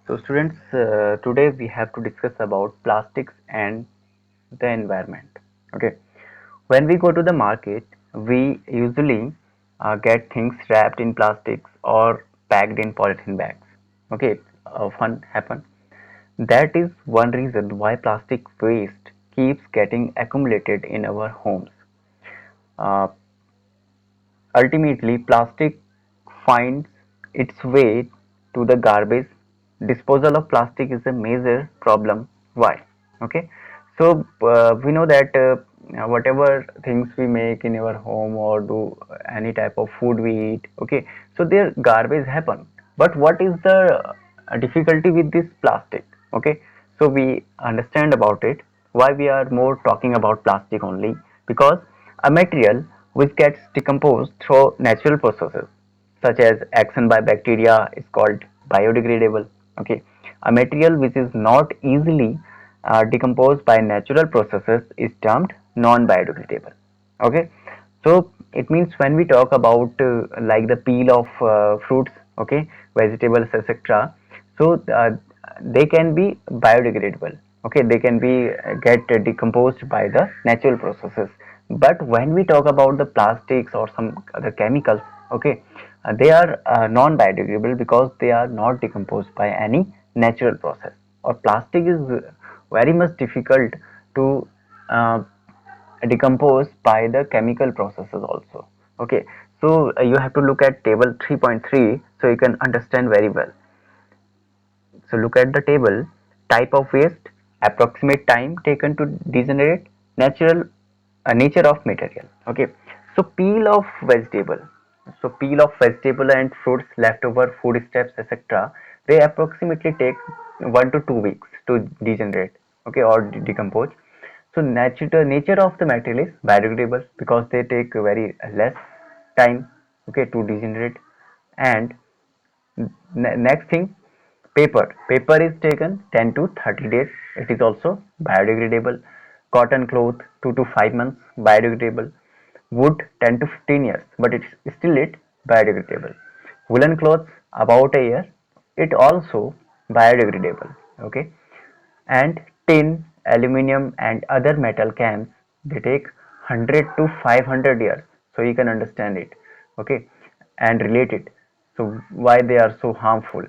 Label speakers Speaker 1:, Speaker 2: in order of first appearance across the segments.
Speaker 1: So students, today we have to discuss about plastics and the environment. Okay, when we go to the market, we usually get things wrapped in plastics or packed in polythene bags. Okay, it often happen. That is one reason why plastic waste keeps getting accumulated in our homes. Uh, Ultimately, plastic finds its way to the garbage. Disposal of plastic is a major problem. Why? Okay, so we know that whatever things we make in our home or do any type of food we eat, okay, so their garbage happen. But what is the difficulty with this plastic? Okay, so we understand about it. Why we are more talking about plastic only? Because a material which gets decomposed through natural processes such as action by bacteria is called biodegradable. Okay, a material which is not easily decomposed by natural processes is termed non-biodegradable. Okay, so it means when we talk about like the peel of fruits, okay, vegetables, etc., so they can be biodegradable. Okay, they can be get decomposed by the natural processes. But when we talk about the plastics or some other chemicals, okay, they are non-biodegradable because they are not decomposed by any natural process. Or plastic is very much difficult to uh, decomposed by the chemical processes also. Okay, so you have to look at table 3.3 so you can understand very well. So look at the table: type of waste, approximate time taken to degenerate, natural nature of material. Okay, so peel of vegetable and fruits, leftover food steps, etc., they approximately take 1 to 2 weeks to degenerate, okay, or decompose. So nature of the material is biodegradable because they take very less time, okay, to degenerate. And next thing, paper is taken 10 to 30 days, it is also biodegradable. Cotton cloth 2 to 5 months, biodegradable. Wood 10 to 15 years, but it's still it biodegradable. Woolen clothes about a year, it also biodegradable. Okay, and tin, aluminum, and other metal cans, they take 100 to 500 years. So you can understand it. Okay, and relate it. So why they are so harmful?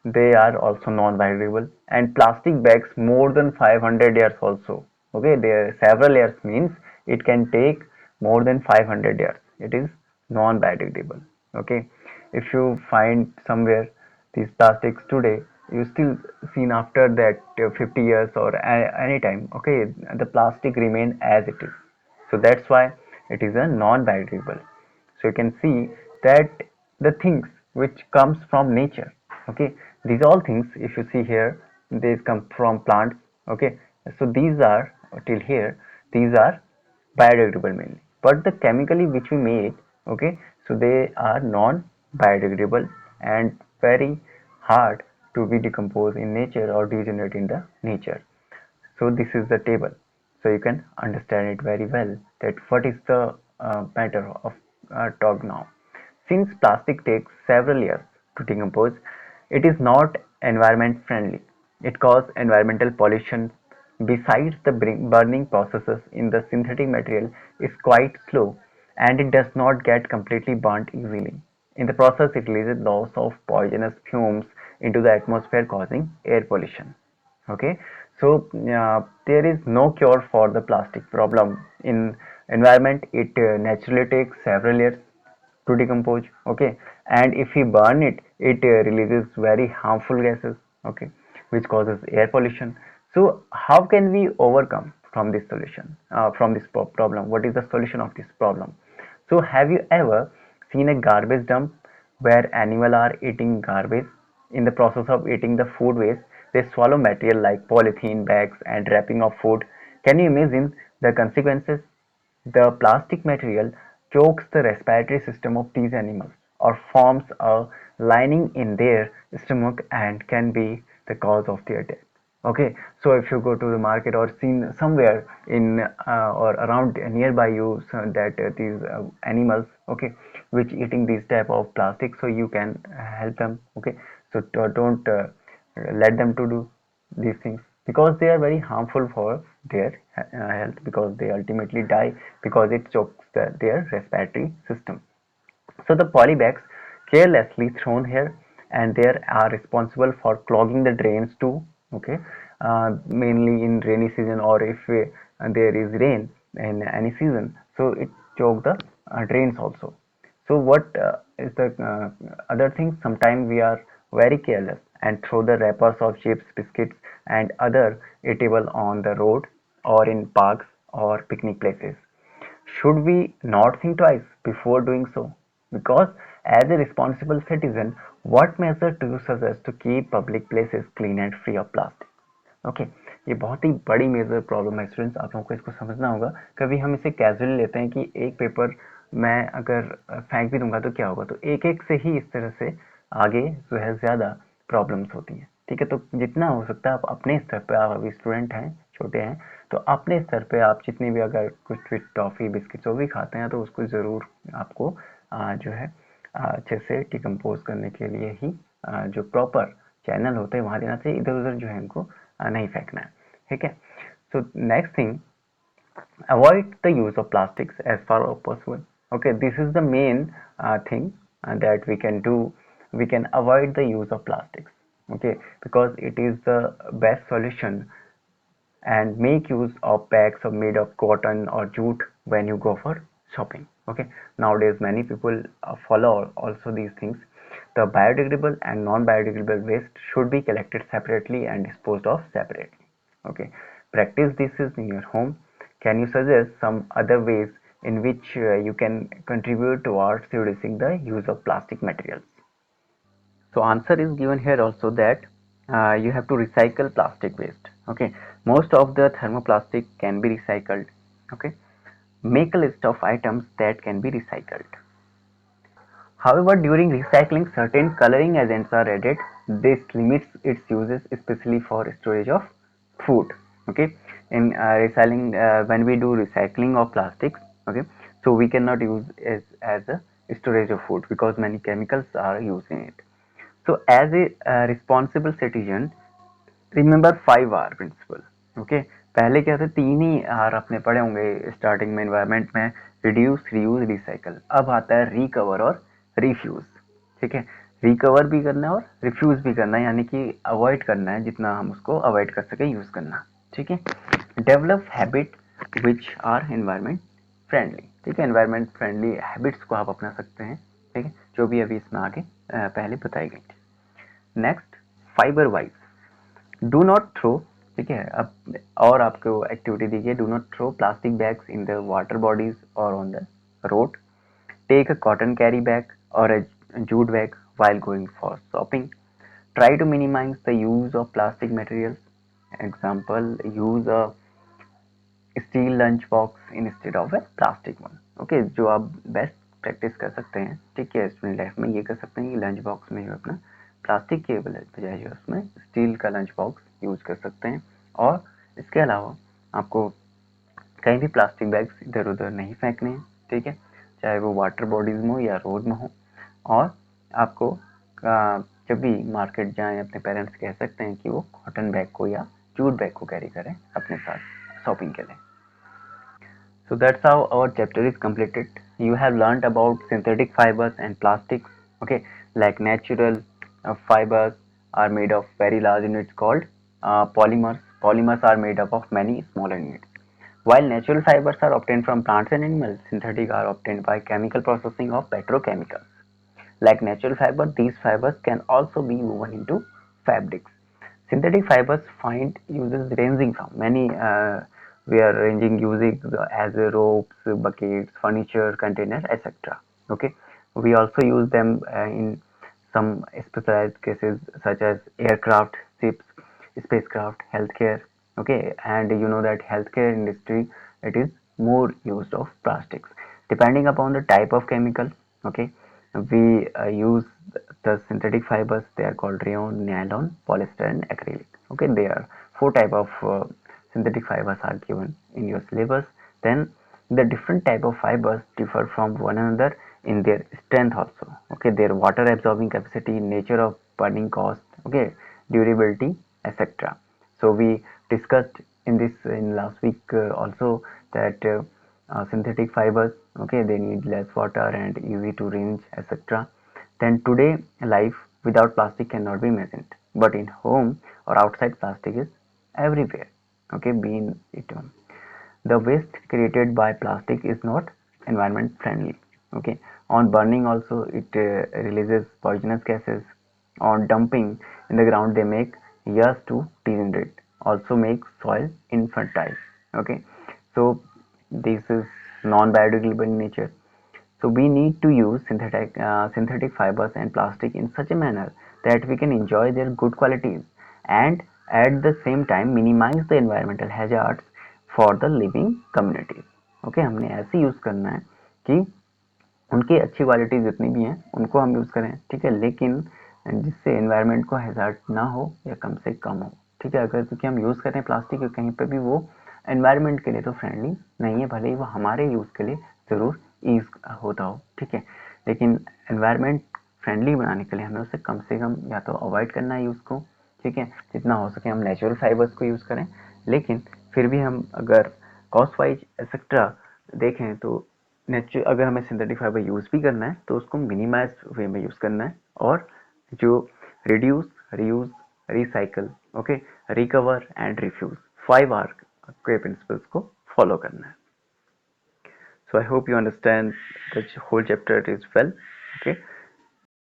Speaker 1: They are also non-biodegradable. And plastic bags more than 500 years also. Okay, there several years means it can take more than 500 years. It is non-biodegradable. Okay, if you find somewhere these plastics today, you still seen after that 50 years or any time, okay, the plastic remain as it is. So that's why it is a non-biodegradable. So you can see that the things which comes from nature, okay, these all things, if you see here, they come from plants. Okay, so these are till here, these are biodegradable mainly, but the chemically which we made, okay, so they are non biodegradable and very hard to be decomposed in nature or degenerate in the nature. So this is the table, so you can understand it very well that what is the matter of talk now. Since plastic takes several years to decompose, it is not environment friendly. It causes environmental pollution. Besides, the burning processes in the synthetic material is quite slow and it does not get completely burnt easily. In the process, it releases lots of poisonous fumes into the atmosphere, causing air pollution. Okay, so there is no cure for the plastic problem in environment. It naturally takes several years to decompose. Okay, and if we burn it, it releases very harmful gases, okay, which causes air pollution. So how can we overcome from this solution, from this problem? What is the solution of this problem? So have you ever seen a garbage dump where animals are eating garbage? In the process of eating the food waste, they swallow material like polythene bags and wrapping of food. Can you imagine the consequences? The plastic material chokes the respiratory system of these animals or forms a lining in their stomach and can be the cause of their death. Okay, so if you go to the market or seen somewhere in or around nearby you, so that these animals, okay, which eating these type of plastic, so you can help them. Okay, so don't let them to do these things, because they are very harmful for their health, because they ultimately die because it chokes their respiratory system. So the polybags carelessly thrown here and there are responsible for clogging the drains too. Okay, mainly in rainy season, or if there is rain in any season, so it choke the drains also. So what is the other thing? Sometimes we are very careless and throw the wrappers of chips, biscuits, and other eatable on the road or in parks or picnic places. Should we not think twice before doing so? Because as a responsible citizen, what measure do you suggest to keep public places clean and free of plastic? Okay, ये बहुत ही बड़ी major problem है students, आप लोगों को इसको समझना होगा। कभी हम इसे कैजुअली लेते हैं कि एक पेपर मैं अगर फेंक भी दूंगा तो क्या होगा, तो एक एक से ही इस तरह से आगे जो है ज़्यादा प्रॉब्लम्स होती हैं। ठीक है, तो जितना हो सकता है आप अपने स्तर पर, आप अभी स्टूडेंट हैं, छोटे हैं, तो अपने स्तर पे आप जितनी भी अगर कुछ टॉफ़ी बिस्किट जो भी खाते हैं तो उसको ज़रूर आपको जो है अच्छे से डिकम्पोज करने के लिए ही जो प्रॉपर चैनल होते हैं वहाँ देना चाहिए, इधर उधर जो है इनको नहीं फेंकना है। ठीक है, so next thing, avoid the use of plastics as far as possible. Okay, this is the main thing that we can do. We can avoid the use of plastics, okay, because it is the best solution, and make use of bags of made of cotton or jute when you go for shopping. Okay, nowadays many people follow also these things. The biodegradable and non-biodegradable waste should be collected separately and disposed of separately. Okay, practice this is in your home. Can you suggest some other ways in which you can contribute towards reducing the use of plastic materials? So answer is given here also that you have to recycle plastic waste. Okay, most of the thermoplastic can be recycled. Okay, make a list of items that can be recycled. However, during recycling, certain coloring agents are added. This limits its uses, especially for storage of food. Okay, in recycling, when we do recycling of plastics, okay, so we cannot use it as a storage of food because many chemicals are used in it. So, as a responsible citizen, remember 5R principle. Okay, पहले क्या थे, 3 ही R आपने पढ़े होंगे starting में environment में, reduce, reuse, recycle. अब आता है रिकवर और रिफ्यूज। ठीक है, रिकवर भी करना है और रिफ्यूज भी करना है, यानी कि अवॉइड करना है, जितना हम उसको अवॉइड कर सके यूज करना। ठीक है, develop habit which are environment friendly. ठीक है, एनवायरमेंट फ्रेंडली हैबिट्स को आप अपना सकते हैं। ठीक है, जो भी अभी इसमें आगे पहले बताई गई थी। Next, fibre wise, do not throw. ठीक है, अब और आपको एक्टिविटी दी गई, do not throw plastic bags in the water bodies और on the road. Take a cotton carry bag और a jute bag while going for shopping. Try to minimize the use of plastic materials. Example, use a steel lunch box instead of a plastic one. Okay, जो आप best practice कर सकते हैं, ठीक है, student life में ये कर सकते हैं कि लंच बॉक्स में जो अपना प्लास्टिक के बजाय जो उसमें स्टील का लंच बॉक्स यूज कर सकते हैं। और इसके अलावा आपको कहीं भी प्लास्टिक बैग्स इधर उधर नहीं फेंकने हैं। ठीक है, चाहे वो वाटर बॉडीज में हो या रोड में हो। और आपको जब भी मार्केट जाएं, अपने पेरेंट्स कह सकते हैं कि वो कॉटन बैग को या जूट बैग को कैरी करें अपने साथ शॉपिंग के लिए। So that's how our chapter is completed. You have learned about synthetic fibers and plastics. Okay, like natural fibers are made of very large units called polymers. Polymers are made up of many smaller units. While natural fibers are obtained from plants and animals, synthetic are obtained by chemical processing of petrochemicals. Like natural fiber, these fibers can also be woven into fabrics. Synthetic fibers find uses ranging from many we are ranging using as ropes, buckets, furniture, containers, etc. Okay, we also use them in some specialized cases such as aircraft, ships, spacecraft, healthcare. Okay, and you know that healthcare industry, it is more used of plastics depending upon the type of chemical. Okay, we use the synthetic fibers. They are called rayon, nylon, polyester, and acrylic. Okay, there are 4 type of synthetic fibers are given in your syllabus. Then the different type of fibers differ from one another in their strength also. Okay, their water absorbing capacity, nature of burning cost. Okay, durability, etc. So we discussed in last week also that synthetic fibers, okay, they need less water and easy to rinse, etc. Then today life without plastic cannot be imagined, but in home or outside plastic is everywhere, okay, being it the waste created by plastic is not environment friendly, okay. On burning also it releases poisonous gases. On dumping in the ground they make years to degenerate, also make soil infertile, okay. So this is non-biodegradable in nature. So we need to use synthetic fibers and plastic in such a manner that we can enjoy their good qualities and at the same time minimize the environmental hazards for the living communities. Okay, हमने ऐसे use करना है कि उनकी अच्छी quality जितनी भी हैं उनको हम यूज़ करें, ठीक है, लेकिन जिससे एनवायरनमेंट को हैज़ार्ड ना हो या कम से कम हो, ठीक है। अगर क्योंकि हम यूज़ करें प्लास्टिक कहीं पे भी वो एनवायरनमेंट के लिए तो फ्रेंडली नहीं है, भले ही वो हमारे यूज़ के लिए ज़रूर यूज़ होता हो, ठीक है, लेकिन एनवायरनमेंट फ्रेंडली बनाने के लिए हमें उसे कम से कम या तो अवॉइड करना है यूज़ को, ठीक है। जितना हो सके हम नेचुरल फाइबर्स को यूज़ करें, लेकिन फिर भी हम अगर कॉस्ट वाइज एक्सेट्रा देखें तो नेचुरल अगर हमें सिंथेटिक फाइबर यूज़ भी करना है तो उसको मिनिमाइज वे में यूज़ करना है और जो reduce, reuse, recycle, okay, recover and refuse 5R के प्रिंसिपल्स को फॉलो करना है. So I hope you understand the whole chapter is well. Okay.